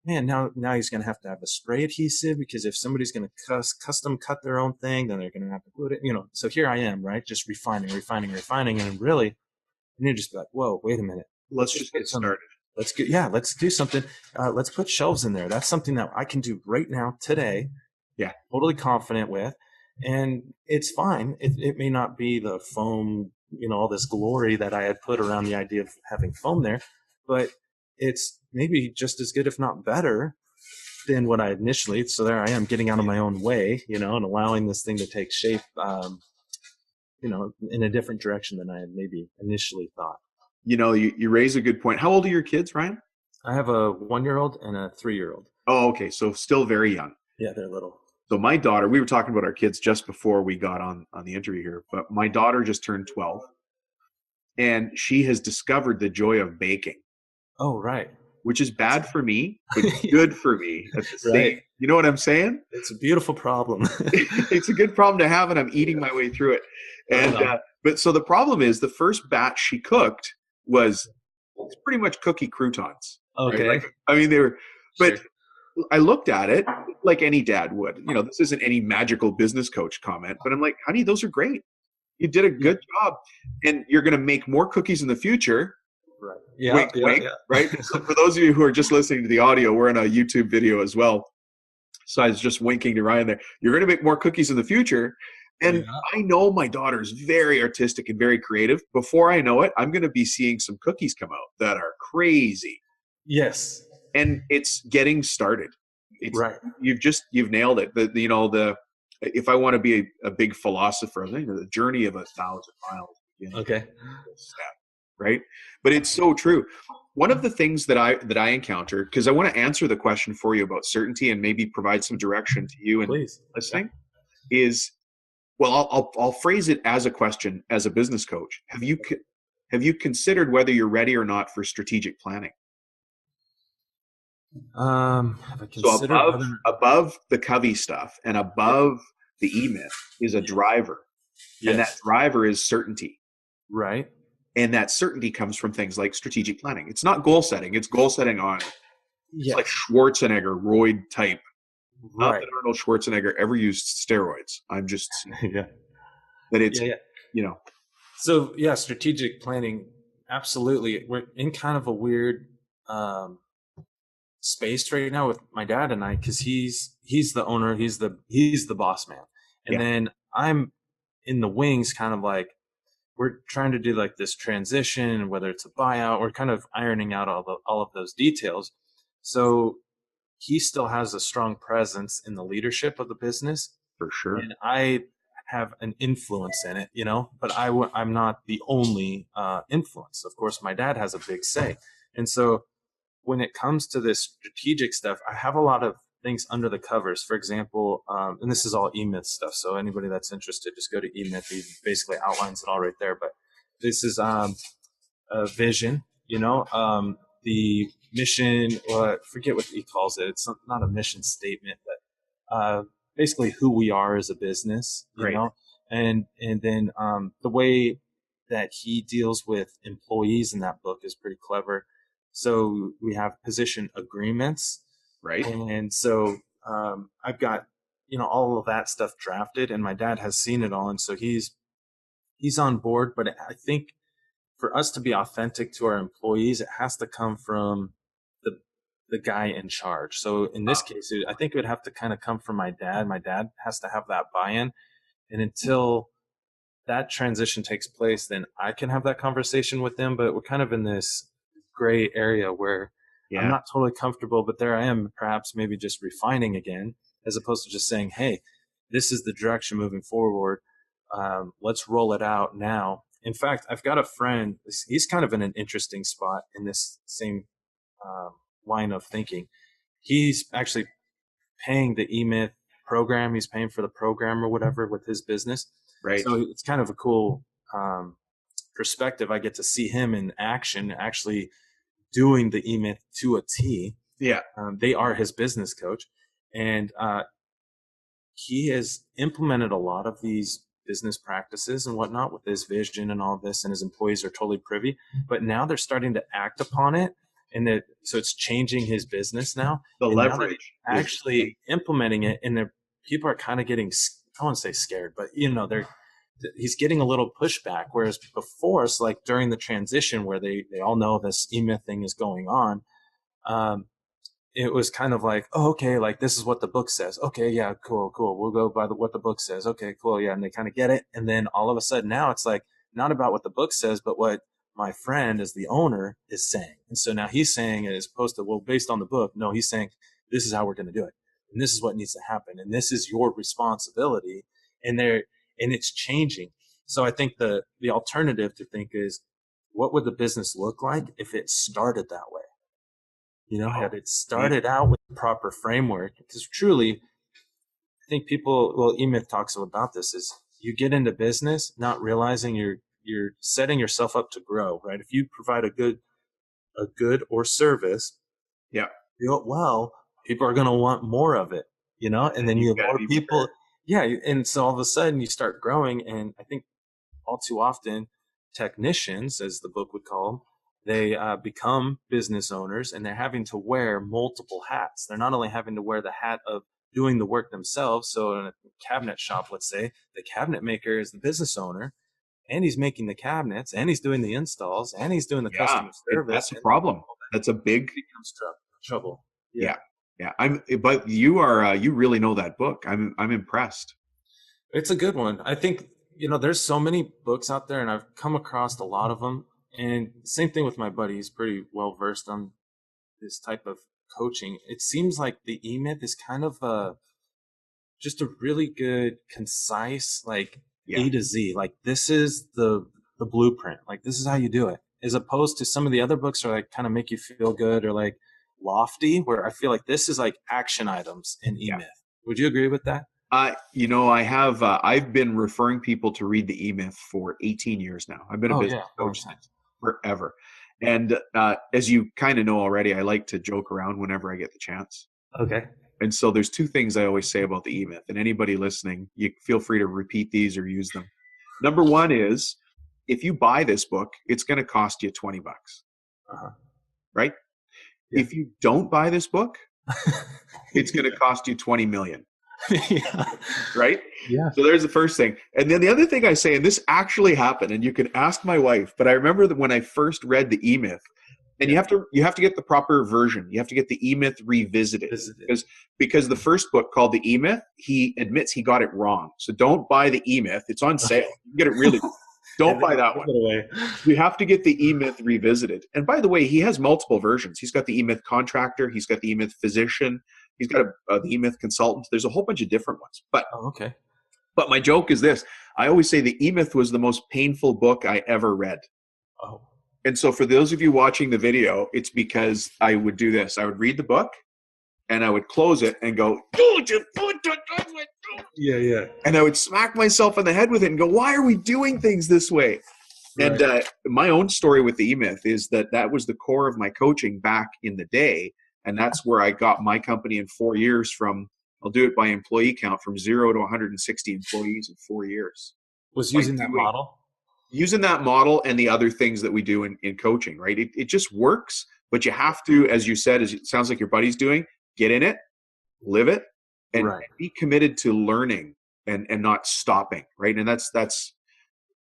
B: man, now he's going to have a spray adhesive because if somebody's going to custom cut their own thing, then they're going to have to put it, So here I am, right? Just refining. And really, you just be like, whoa, wait a minute.
A: Let's just get started.
B: Let's do something. Let's put shelves in there. That's something that I can do right now today,
A: Yeah,
B: totally confident with, and it's fine. It may not be the foam, all this glory that I had put around the idea of having foam there, but it's maybe just as good, if not better, than what I initially. So there I am getting out of my own way, and allowing this thing to take shape, in a different direction than I had maybe initially thought.
A: you raise a good point. How old are your kids, Ryan?
B: I have a 1-year-old and a 3-year-old.
A: Oh, okay. So still very young.
B: Yeah, they're little.
A: So my daughter, we were talking about our kids just before we got on the interview here, but my daughter just turned 12 and she has discovered the joy of baking,
B: Oh, right.
A: which is
B: That's
A: bad for me, but good for me at the same.
B: right.
A: You know what I'm saying?
B: It's a beautiful problem.
A: It's a good problem to have, and I'm eating my way through it.
B: Right
A: And
B: on.
A: but so the problem is the first batch she cooked was it's pretty much cookie croutons, right?
B: Okay.
A: Like I mean they were,
B: Sure.
A: but I looked at it like any dad would. This isn't any magical business coach comment, but I'm like, honey, those are great. You did a
B: Yeah.
A: good job, and you're going to make more cookies in the future.
B: Right. Yeah.
A: Wink,
B: Yeah.
A: wink, right? So
B: Yeah.
A: for those of you who are just listening to the audio, we're in a YouTube video as well. So I was just winking to Ryan there. You're going to make more cookies in the future. And
B: Yeah.
A: I know my daughter's very artistic and very creative. Before I know it, I'm going to be seeing some cookies come out that are crazy.
B: Yes.
A: And it's getting started. It's
B: Right.
A: you've nailed it. The if I want to be a big philosopher, I think the journey of 1,000 miles begins with
B: Okay.
A: a single step, right? But it's so true. One of the things that I encounter, because I want to answer the question for you about certainty and maybe provide some direction to you and
B: Please. Yeah.
A: listening, is well, I'll phrase it as a question as a business coach. Have you considered whether you're ready or not for strategic planning?
B: Have I
A: So
B: considered whether?
A: above the Covey stuff and
B: Yeah.
A: above the E-Myth is a
B: Yeah.
A: driver, and that
B: Yes.
A: driver is certainty.
B: Right.
A: And that certainty comes from things like strategic planning. It's not goal setting. It's goal setting on, it's like
B: Yes.
A: Schwarzenegger, roid type. Not that
B: Right.
A: Arnold Schwarzenegger ever used steroids. I'm just
B: Yeah.
A: that it's,
B: Yeah. Yeah.
A: you know,
B: So yeah, strategic planning. Absolutely. We're in kind of a weird um, space right now with my dad and I, because he's the owner, he's the boss man, and
A: yeah,
B: then I'm in the wings, kind of like we're trying to do like this transition, whether it's a buyout, we're kind of ironing out all of those details. So he still has a strong presence in the leadership of the business,
A: for sure.
B: and I have an influence in it, but I'm not the only influence. Of course, my dad has a big say. And so when it comes to this strategic stuff, I have a lot of things under the covers. For example, and this is all E-Myth stuff. So anybody that's interested, just go to E-Myth. He basically outlines it all right there. But this is a vision, the mission, or I forget what he calls it. It's not a mission statement, but basically who we are as a business,
A: Right.
B: and then the way that he deals with employees in that book is pretty clever. So we have position agreements.
A: Right.
B: And so I've got, all of that stuff drafted, and my dad has seen it all. And so he's on board. But I think for us to be authentic to our employees, it has to come from the guy in charge. So in this case, I think it would have to kind of come from my dad. My dad has to have that buy-in. And until that transition takes place, then I can have that conversation with them. But we're kind of in this gray area where I'm not totally comfortable, but there I am, perhaps maybe just refining again, as opposed to just saying, hey, this is the direction moving forward. Let's roll it out now. In fact, I've got a friend, he's kind of in an interesting spot in this same line of thinking. He's actually paying the eMyth program. He's paying for the program or whatever with his business.
A: Right.
B: So it's kind of a cool perspective. I get to see him in action, actually doing the eMyth to a T.
A: Yeah.
B: They are his business coach. And he has implemented a lot of these business practices and whatnot with his vision and all of this, and his employees are totally privy. But now they're starting to act upon it. And so it's changing his business now.
A: The
B: and
A: leverage.
B: Actually implementing it, and people are kind of getting, I won't say scared, but he's getting a little pushback. Whereas before, it's like during the transition where they all know this eMyth thing is going on. It was kind of like, oh, okay, like this is what the book says. Okay, yeah, cool. We'll go by what the book says. Okay, cool, yeah, and they kind of get it. And then all of a sudden now it's like not about what the book says, but what my friend as the owner is saying. And so now he's saying it as opposed to, well, based on the book. No, he's saying this is how we're going to do it, and this is what needs to happen, and this is your responsibility. And it's changing. So I think the alternative to think is, what would the business look like if it started that way? Had it started out with the proper framework? Because truly, I think eMyth talks about this, is you get into business not realizing you're setting yourself up to grow, right? If you provide a good or service, well, people are going to want more of it, and then you have more people. Yeah. And so all of a sudden you start growing. And I think all too often technicians, as the book would call them, they become business owners, and they're having to wear multiple hats. They're not only having to wear the hat of doing the work themselves. So in a cabinet shop, let's say, the cabinet maker is the business owner, and he's making the cabinets, and he's doing the installs, and he's doing the customer service.
A: That's a problem. That's a big
B: trouble.
A: Yeah. But you really know that book. I'm impressed.
B: It's a good one. I think, there's so many books out there, and I've come across a lot of them. And same thing with my buddy. He's pretty well versed on this type of coaching. It seems like the eMyth is kind of just a really good, concise, like A to Z. Like this is the blueprint. Like this is how you do it. As opposed to some of the other books are like kind of make you feel good or like lofty, where I feel like this is like action items in eMyth. Would you agree with that?
A: I've been referring people to read the eMyth for 18 years now. I've been a business coach forever. And as you kind of know already, I like to joke around whenever I get the chance.
B: Okay.
A: And so there's two things I always say about the eMyth. And anybody listening, you feel free to repeat these or use them. Number one is, if you buy this book, it's going to cost you $20. Right? Yeah. If you don't buy this book, it's going to cost you 20 million. Right?
B: Yeah.
A: So there's the first thing. And then the other thing I say, and this actually happened, and you can ask my wife, but I remember that when I first read the eMyth, and you have to get the proper version. You have to get the eMyth revisited. Because the first book called the eMyth, he admits he got it wrong. So don't buy the eMyth. It's on sale. You can get it really Don't buy that one. You have to get the eMyth revisited. And by the way, he has multiple versions. He's got the eMyth contractor. He's got the eMyth physician. He's got the eMyth consultant. There's a whole bunch of different ones. But my joke is this. I always say the eMyth was the most painful book I ever read.
B: Oh.
A: And so for those of you watching the video, it's because I would do this. I would read the book, and I would close it and go,
B: yeah.
A: And I would smack myself in the head with it and go, why are we doing things this way? Right. And my own story with the eMyth is that was the core of my coaching back in the day. And that's where I got my company in 4 years from, I'll do it by employee count, from 0 to 160 employees in 4 years.
B: Was using that model?
A: using that model and the other things that we do in coaching, right? It just works, but you have to, as you said, as it sounds like your buddy's doing, get in it, live it, and
B: Right.
A: be committed to learning and not stopping, right? And that's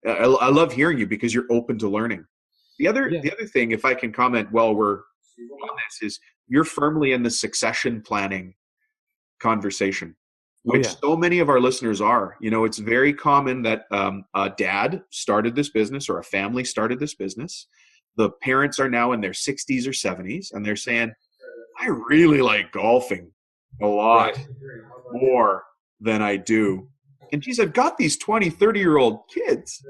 A: I love hearing you because you're open to learning.
B: Yeah.
A: The other thing, if I can comment while we're on this, is you're firmly in the succession planning conversation,
B: Oh
A: which
B: yeah.
A: so many of our listeners are. You know, it's very common that a dad started this business or a family started this business. The parents are now in their 60s or 70s, and they're saying, I really like golfing a lot
B: Right.
A: more than I do. And geez, I've got these 20, 30-year-old kids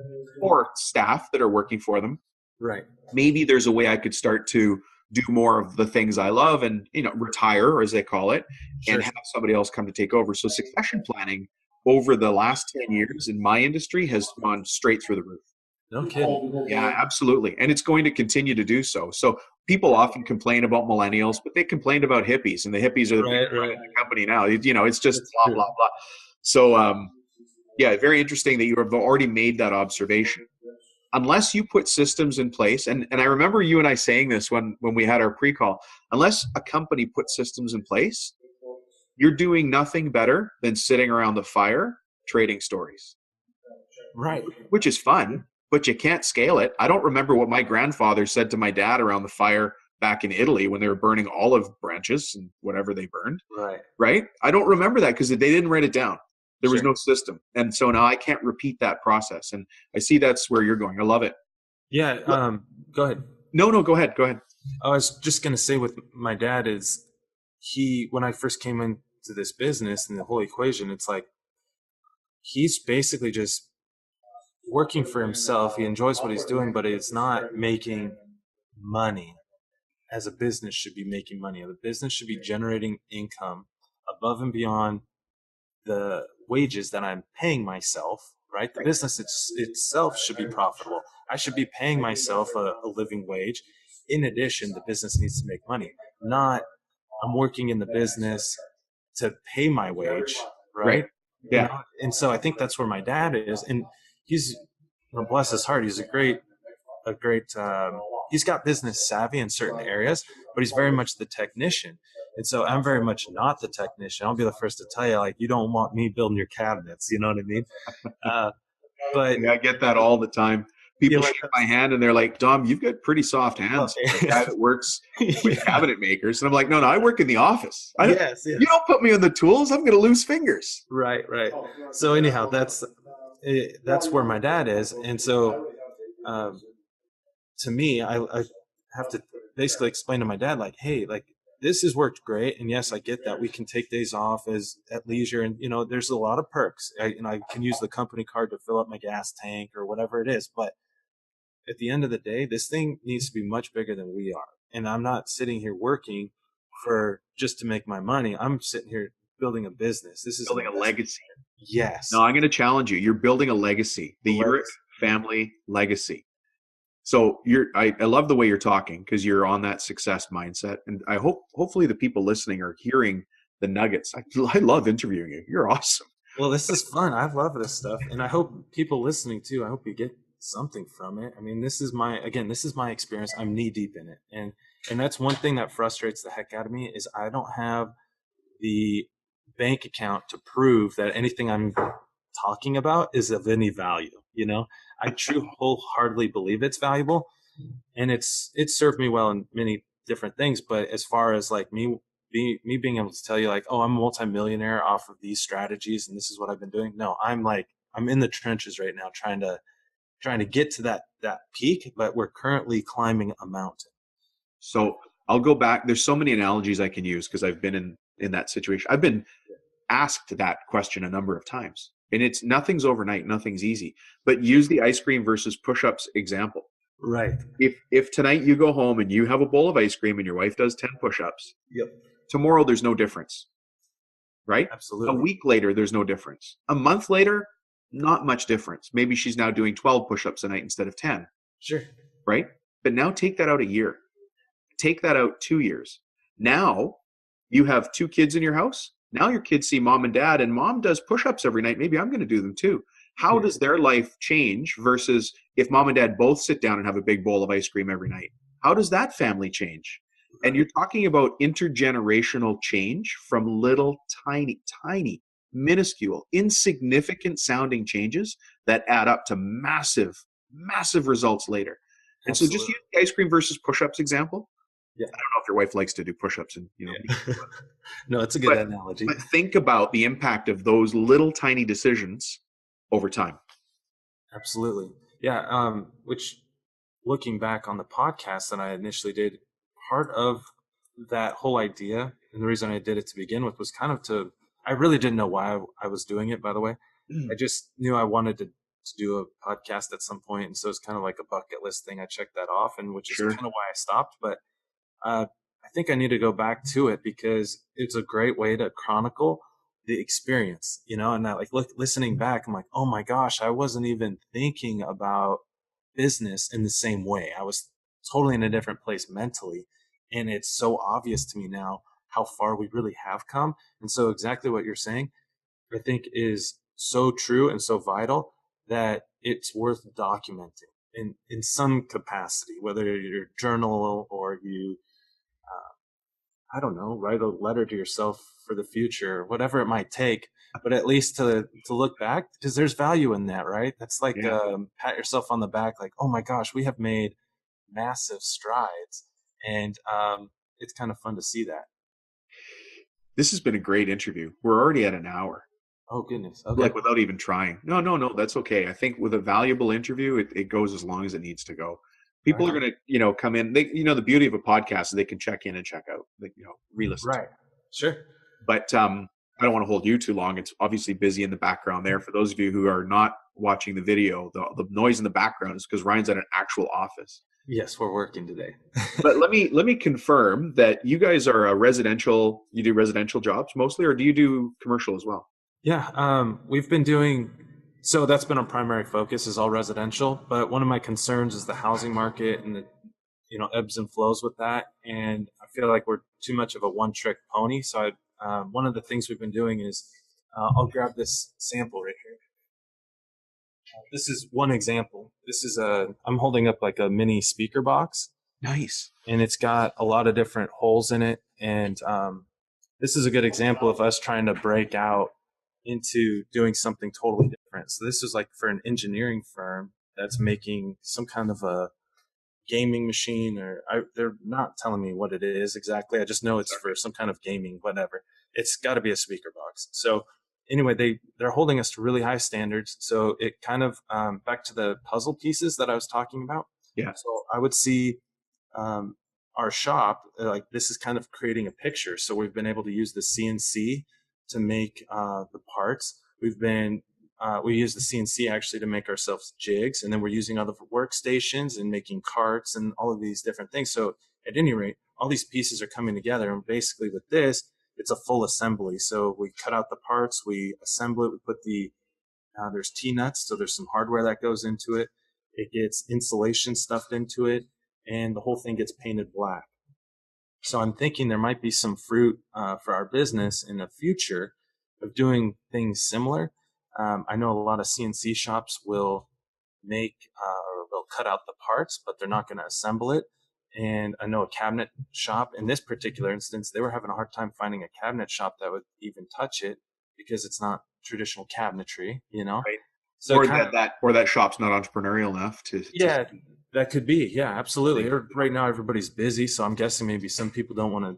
A: or staff that are working for them.
B: Right.
A: Maybe there's a way I could start to do more of the things I love and, retire, or as they call it, and
B: Sure.
A: have somebody else come to take over. So succession planning over the last 10 years in my industry has gone straight through the roof.
B: No kidding.
A: Yeah, absolutely. And it's going to continue to do so. So people often complain about millennials, but they complained about hippies, and the hippies are the people
B: Right.
A: running
B: Right.
A: the company now. It's just
B: That's
A: blah,
B: true.
A: blah, blah. So, yeah, very interesting that you have already made that observation. Unless you put systems in place, and I remember you and I saying this when we had our pre-call, unless a company puts systems in place, you're doing nothing better than sitting around the fire trading stories,
B: Right.
A: which is fun, but you can't scale it. I don't remember what my grandfather said to my dad around the fire back in Italy when they were burning olive branches and whatever they burned,
B: Right.
A: right? I don't remember that because they didn't write it down. There was
B: Sure.
A: no system. And so now I can't repeat that process. And I see that's where you're going. I love it.
B: Yeah. Go ahead.
A: No, no, go ahead. Go ahead.
B: I was just gonna say with my dad is when I first came into this business and the whole equation, it's like he's basically just working for himself. He enjoys what he's doing, but it's not making money as a business should be making money. The business should be generating income above and beyond the wages that I'm paying myself, right? The business itself should be profitable. I should be paying myself a living wage. In addition, the business needs to make money, not I'm working in the business to pay my wage,
A: Right.
B: right?
A: Yeah.
B: And so I think that's where my dad is. And he's, bless his heart, he's a great he's got business savvy in certain areas, but he's very much the technician. And so I'm very much not the technician. I'll be the first to tell you, like, you don't want me building your cabinets, you know what I mean? uh, but
A: I get that all the time.
B: you
A: People
B: like
A: shake my hand and they're like, Dom, you've got pretty soft hands for a guy that works with
B: yeah.
A: cabinet makers. And I'm like, no, I work in the office.
B: Yes,
A: You don't put me on the tools, I'm going to lose fingers.
B: right. So anyhow, that's where my dad is. And so um, to me, I have to basically explain to my dad, like, hey, like, this has worked great, and yes, I get that we can take days off as at leisure, and there's a lot of perks. I can use the company card to fill up my gas tank or whatever it is, but at the end of the day, this thing needs to be much bigger than we are. And I'm not sitting here working for just to make my money. I'm sitting here building a business. This is an
A: Building a
B: investment.
A: legacy.
B: Yes.
A: No, I'm going to challenge you. You're building a legacy, the Yurek family legacy. So I love the way you're talking because you're on that success mindset. And hopefully the people listening are hearing the nuggets. I love interviewing you. You're awesome.
B: Well, this is fun. I love this stuff. And I hope people listening too, I hope you get something from it. I mean, this is my experience. I'm knee deep in it. And that's one thing that frustrates the heck out of me is I don't have the bank account to prove that anything I'm talking about is of any value. I truly wholeheartedly believe it's valuable, and it's served me well in many different things. But as far as like me being able to tell you like, oh, I'm a multimillionaire off of these strategies and this is what I've been doing. No, I'm in the trenches right now trying to get to that peak, but we're currently climbing a mountain.
A: So I'll go back. There's so many analogies I can use because I've been in that situation. I've been asked that question a number of times. And it's nothing's overnight, nothing's easy. But use the ice cream versus push-ups example.
B: Right.
A: If tonight you go home and you have a bowl of ice cream and your wife does 10 push-ups,
B: Yep.
A: tomorrow there's no difference. Right?
B: Absolutely.
A: A week later, there's no difference. A month later, not much difference. Maybe she's now doing 12 push-ups a night instead of 10.
B: Sure.
A: Right? But now take that out a year. Take that out 2 years. Now you have 2 kids in your house. Now your kids see mom and dad, and mom does push-ups every night. Maybe I'm going to do them too. How does their life change versus if mom and dad both sit down and have a big bowl of ice cream every night? How does that family change? And you're talking about intergenerational change from little tiny, tiny, minuscule, insignificant sounding changes that add up to massive, massive results later. And so just
B: Absolutely.
A: use the ice cream versus push-ups example.
B: Yeah.
A: I don't know if your wife likes to do push-ups and,
B: Yeah. No, it's a good
A: but,
B: analogy.
A: but think about the impact of those little tiny decisions over time.
B: Absolutely. Yeah. Which, looking back on the podcast that I initially did, part of that whole idea and the reason I did it to begin with was kind of I really didn't know why I was doing it, by the way. I just knew I wanted to do a podcast at some point. And so it's kind of like a bucket list thing. I checked that off, and which is
A: Sure.
B: kind of why I stopped. But I think I need to go back to it because it's a great way to chronicle the experience, and I listening back, I'm like, oh my gosh, I wasn't even thinking about business in the same way. I was totally in a different place mentally. And it's so obvious to me now how far we really have come. And so exactly what you're saying, I think is so true and so vital that it's worth documenting in some capacity, whether you're journal or you I don't know, write a letter to yourself for the future, whatever it might take, but at least to look back, because there's value in that, right? That's like
A: Yeah.
B: pat yourself on the back, like, oh my gosh, we have made massive strides, and it's kind of fun to see that.
A: This has been a great interview. We're already at an hour,
B: Oh goodness, okay,
A: like without even trying. No, that's okay. I think with a valuable interview, it goes as long as it needs to go.
B: right
A: People are
B: on,
A: going to, come in. They, the beauty of a podcast is they can check in and check out, re-listen to.
B: right, sure,
A: But I don't want to hold you too long. It's obviously busy in the background there. For those of you who are not watching the video, the noise in the background is because Ryan's at an actual office.
B: yes, we're working today.
A: But let me confirm that you guys are a residential. You do residential jobs mostly, or do you do commercial as well?
B: Yeah, we've been doing so. That's been our primary focus is all residential. But one of my concerns is the housing market and the ebbs and flows with that. And I feel like we're too much of a one-trick pony. So one of the things we've been doing is I'll grab this sample right here. This is one example. This is I'm holding up like a mini speaker box,
A: Nice.
B: and it's got a lot of different holes in it. And this is a good example of us trying to break out into doing something totally different. So this is like for an engineering firm that's making some kind of a gaming machine, or they're not telling me what it is exactly. I just know it's for some kind of gaming, whatever. It's got to be a speaker box. So anyway, they're holding us to really high standards. So it kind of back to the puzzle pieces that I was talking about.
A: Yeah.
B: So I would see um, our shop, like this is kind of creating a picture. So we've been able to use the CNC to make the parts. We use the CNC actually to make ourselves jigs, and then we're using other workstations and making carts and all of these different things. So at any rate, all these pieces are coming together, and basically with this, it's a full assembly. So we cut out the parts, we assemble it, we put there's T-nuts, so there's some hardware that goes into it. It gets insulation stuffed into it, and the whole thing gets painted black. So I'm thinking there might be some fruit for our business in the future of doing things similar. I know a lot of CNC shops will make or they'll cut out the parts, but they're not going to assemble it. And I know a cabinet shop in this particular instance, they were having a hard time finding a cabinet shop that would even touch it because it's not traditional cabinetry,
A: Right.
B: So
A: Or that shop's not entrepreneurial enough to.
B: yeah, that could be. Yeah, absolutely.
A: Think.
B: Right now, everybody's busy, so I'm guessing maybe some people don't want to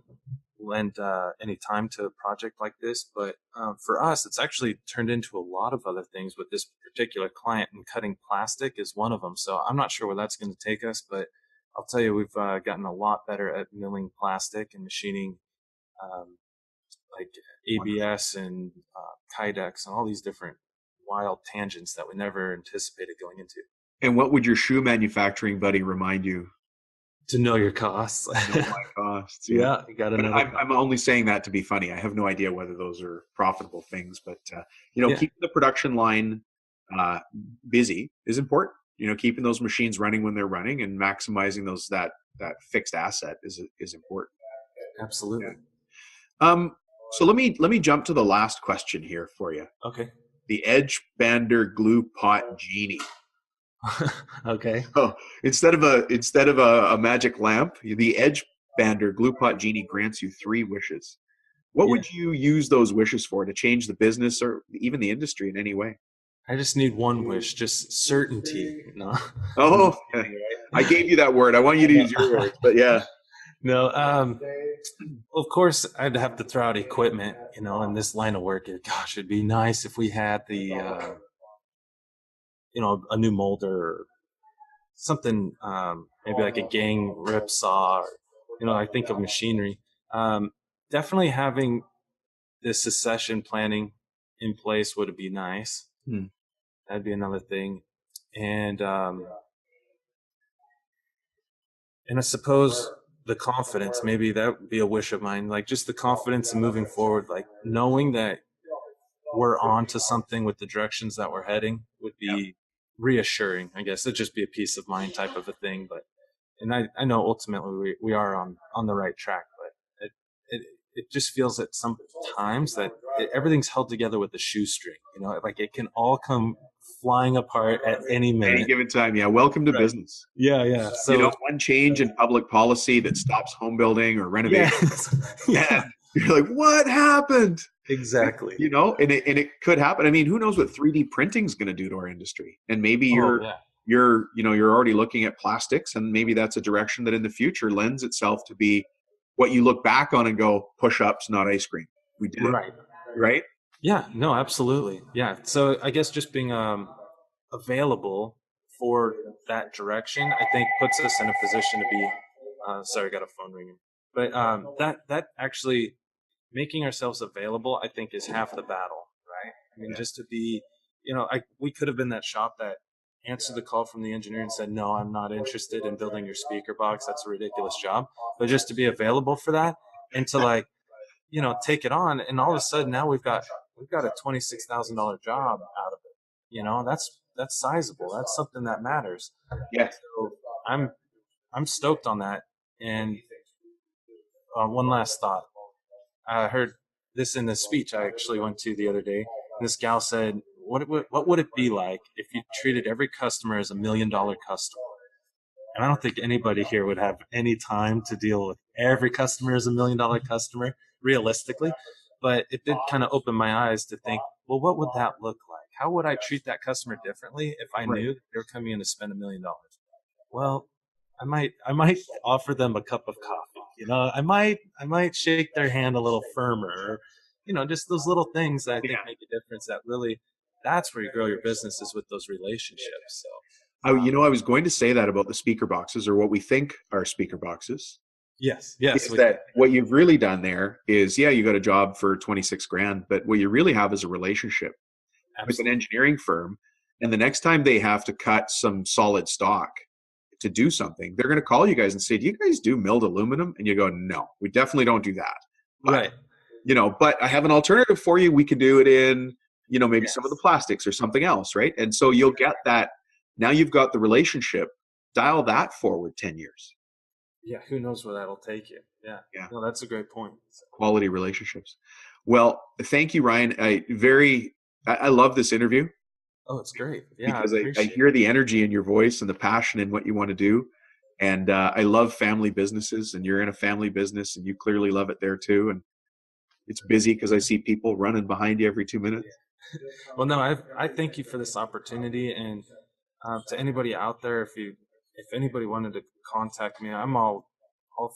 B: lend any time to a project like this. But for us, it's actually turned into a lot of other things with this particular client, and cutting plastic is one of them. So I'm not sure where that's going to take us, but I'll tell you, we've gotten a lot better at milling plastic and machining um, like ABS and Kydex and all these different wild tangents that we never anticipated going into.
A: And what would your shoe manufacturing buddy remind you?
B: To know your costs.
A: Know my costs.
B: Yeah, you got to
A: But
B: know.
A: I'm only saying that to be funny. I have no idea whether those are profitable things, but
B: Yeah.
A: keeping the production line busy is important. Keeping those machines running when they're running and maximizing that fixed asset is important.
B: Absolutely.
A: Yeah. So let me jump to the last question here for you.
B: Okay.
A: the Edge Bander Glue Pot Genie.
B: Okay.
A: So instead of a magic lamp, the Edge Bander Glue Pot Genie grants you 3 wishes. What
B: Yeah.
A: would you use those wishes for to change the business or even the industry in any way?
B: I just need one wish, just certainty. No. I'm
A: Oh,
B: just kidding,
A: I
B: right?
A: gave you that word. I want you to
B: No.
A: use your words, but yeah,
B: No, of course, I'd have to throw out equipment, in this line of work. Gosh, it'd be nice if we had a new molder or something, maybe like a gang rip saw, or, I think of machinery. Um, Definitely having this succession planning in place would be nice.
A: Hmm.
B: That'd be another thing. And, and I suppose the confidence, maybe that would be a wish of mine, like just the confidence in moving forward, like knowing that we're on to something with the directions that we're heading would
A: Yeah.
B: be reassuring. I guess it'd just be a peace of mind type of a thing. But, and I know ultimately we are on the right track, but it just feels at some times that everything's held together with a shoestring, like it can all come flying apart at any
A: Any
B: minute.
A: given time, yeah. Welcome to
B: Right.
A: business.
B: Yeah. Yeah. So,
A: One change in public policy that stops home building or
B: yeah.
A: renovation,
B: Yeah,
A: and you're like, what happened?
B: exactly.
A: And it could happen. I mean, who knows what 3D printing is going to do to our industry? And maybe
B: Oh, yeah.
A: you're already looking at plastics, and maybe that's a direction that in the future lends itself to be what you look back on and go, push-ups, not ice cream. We did it,
B: Right.
A: right?
B: Yeah, no, absolutely. Yeah. So I guess just being available for that direction, I think puts us in a position to be sorry, I got a phone ringing. But that actually making ourselves available, I think, is half the battle, right? I mean,
A: Yeah.
B: just to be, we could have been that shop that answered the call from the engineer and said, "No, I'm not interested in building your speaker box. That's a ridiculous job." But just to be available for that and to like, take it on, and all of a sudden now we've got a $26,000 job out of it. That's sizable. That's something that matters.
A: Yeah.
B: So I'm stoked on that. And one last thought. I heard this in the speech I actually went to the other day. This gal said, what would it be like if you treated every customer as $1 million customer?" And I don't think anybody here would have any time to deal with every customer as $1 million customer, realistically. But it did kind of open my eyes to think, well, what would that look like? How would I treat that customer differently if I
A: Right.
B: knew that they were coming in to spend $1 million? Well, I might offer them a cup of coffee. I might shake their hand a little firmer, or, just those little things that I think
A: Yeah.
B: make a difference. That really, that's where you grow your business, is with those relationships. So,
A: I was going to say that about the speaker boxes, or what we think are speaker boxes,
B: yes,
A: is that what you've really done there is, yeah, you got a job for 26 grand, but what you really have is a relationship with an
B: absolutely.
A: engineering firm. And the next time they have to cut some solid stock to do something, they're going to call you guys and say, "Do you guys do milled aluminum?" And you go, "No, we definitely don't do that. But,
B: Right.
A: but I have an alternative for you. We can do it in, maybe some of the
B: Yes.
A: plastics or something else." Right. And so you'll get that. Now you've got the relationship. Dial that forward 10 years.
B: Yeah. Who knows where that'll take you? Yeah.
A: Yeah.
B: No, that's a great point. So,
A: Quality relationships. Well, thank you, Ryan. I love this interview
B: oh, it's great. Yeah, I
A: because I
B: appreciate
A: hear the energy in your voice and the passion in what you want to do. And I love family businesses, and you're in a family business, and you clearly love it there too. And it's busy because I see people running behind you every 2 minutes.
B: it. Well, no, I thank you for this opportunity, and to anybody out there, if anybody wanted to contact me, I'm all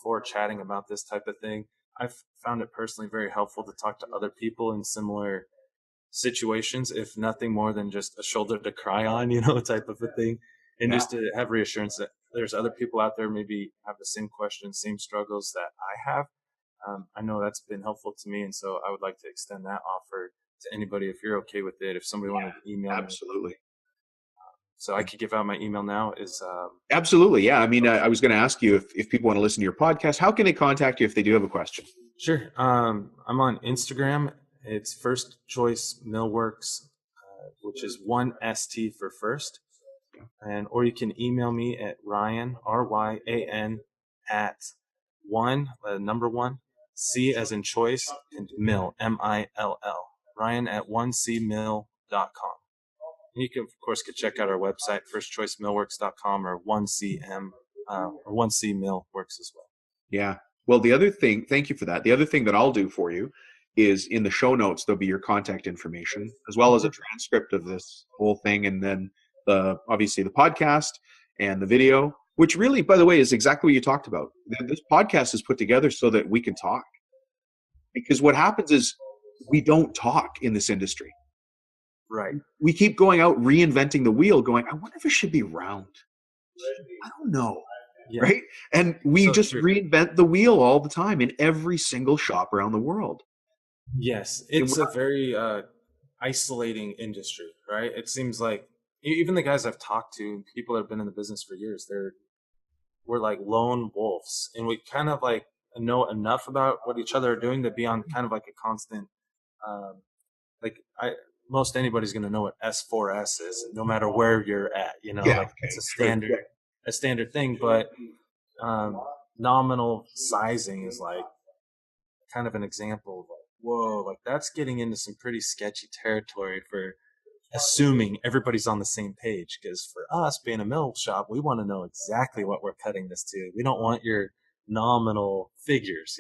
B: for chatting about this type of thing. I've found it personally very helpful to talk to other people in similar situations, if nothing more than just a shoulder to cry on, type of a thing. And
A: Yeah,
B: just to have reassurance that there's other people out there maybe have the same questions, same struggles that I have. I know that's been helpful to me. And so I would like to extend that offer to anybody if you're okay with it. If somebody wanted to email me,
A: absolutely.
B: so I could give out my email now is,
A: Absolutely. Yeah. I mean, I was going to ask you if people want to listen to your podcast, how can they contact you if they do have a question?
B: sure. I'm on Instagram. It's First Choice Millworks, which is 1ST for first. Or you can email me at Ryan, RYAN, at number one, C as in choice, and mill, MILL. Ryan at 1cmill.com. And you can, of course, check out our website, firstchoicemillworks.com, or 1CM, or 1C Millworks as well.
A: Yeah. Well, the other thing, thank you for that. The other thing that I'll do for you is in the show notes, there'll be your contact information as well as a transcript of this whole thing. And then obviously the podcast and the video, which really, by the way, is exactly what you talked about. This podcast is put together so that we can talk, because what happens is we don't talk in this industry.
B: Right.
A: We keep going out reinventing the wheel, going, I wonder if it should be round. I don't know. Yeah. Right? And we just reinvent the wheel all the time in every single shop around the world.
B: Yes. It's a very isolating industry, right? It seems like even the guys I've talked to, people that have been in the business for years, we're like lone wolves, and we kind of like know enough about what each other are doing to be on kind of like a constant, most anybody's going to know what S4S is, no matter where you're at, it's a standard thing, but nominal sizing is like kind of an example of like, whoa, like that's getting into some pretty sketchy territory for assuming everybody's on the same page. Because for us being a mill shop, we want to know exactly what we're cutting this to. We don't want your nominal figures,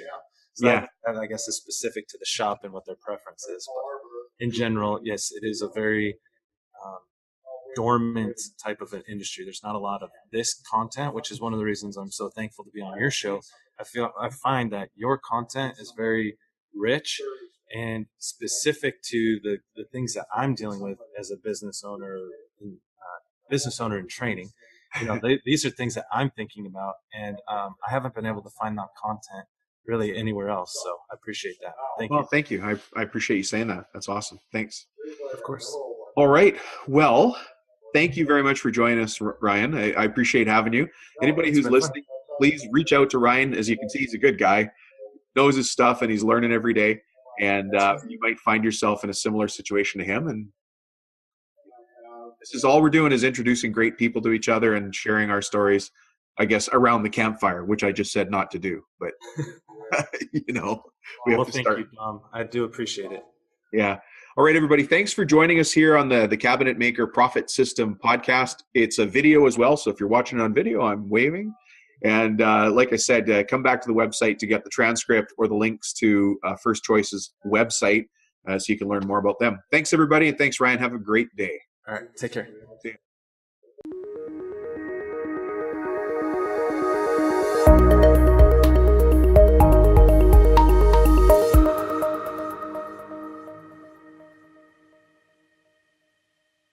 B: So that I guess is specific to the shop and what their preference is. But in general, yes, it is a very dormant type of an industry. There's not a lot of this content, which is one of the reasons I'm so thankful to be on your show. I find that your content is very rich and specific to the things that I'm dealing with as a business owner in training. These are things that I'm thinking about, and I haven't been able to find that content really anywhere else. So I appreciate that. Thank you.
A: Thank you. I appreciate you saying that. That's awesome. Thanks.
B: Of course.
A: All right. Well, thank you very much for joining us, Ryan. I appreciate having you. Anybody who's listening, please reach out to Ryan. As you can see, he's a good guy, knows his stuff, and he's learning every day. And you might find yourself in a similar situation to him. And this is all we're doing, is introducing great people to each other and sharing our stories, I guess, around the campfire, which I just said not to do. But, we have to start.
B: Thank you, Tom. I do appreciate it.
A: Yeah. All right, everybody. Thanks for joining us here on the Cabinet Maker Profit System podcast. It's a video as well. So if you're watching it on video, I'm waving. And like I said, come back to the website to get the transcript or the links to First Choice's website so you can learn more about them. Thanks, everybody. And thanks, Ryan. Have a great day.
B: All right. Take care.
A: See you.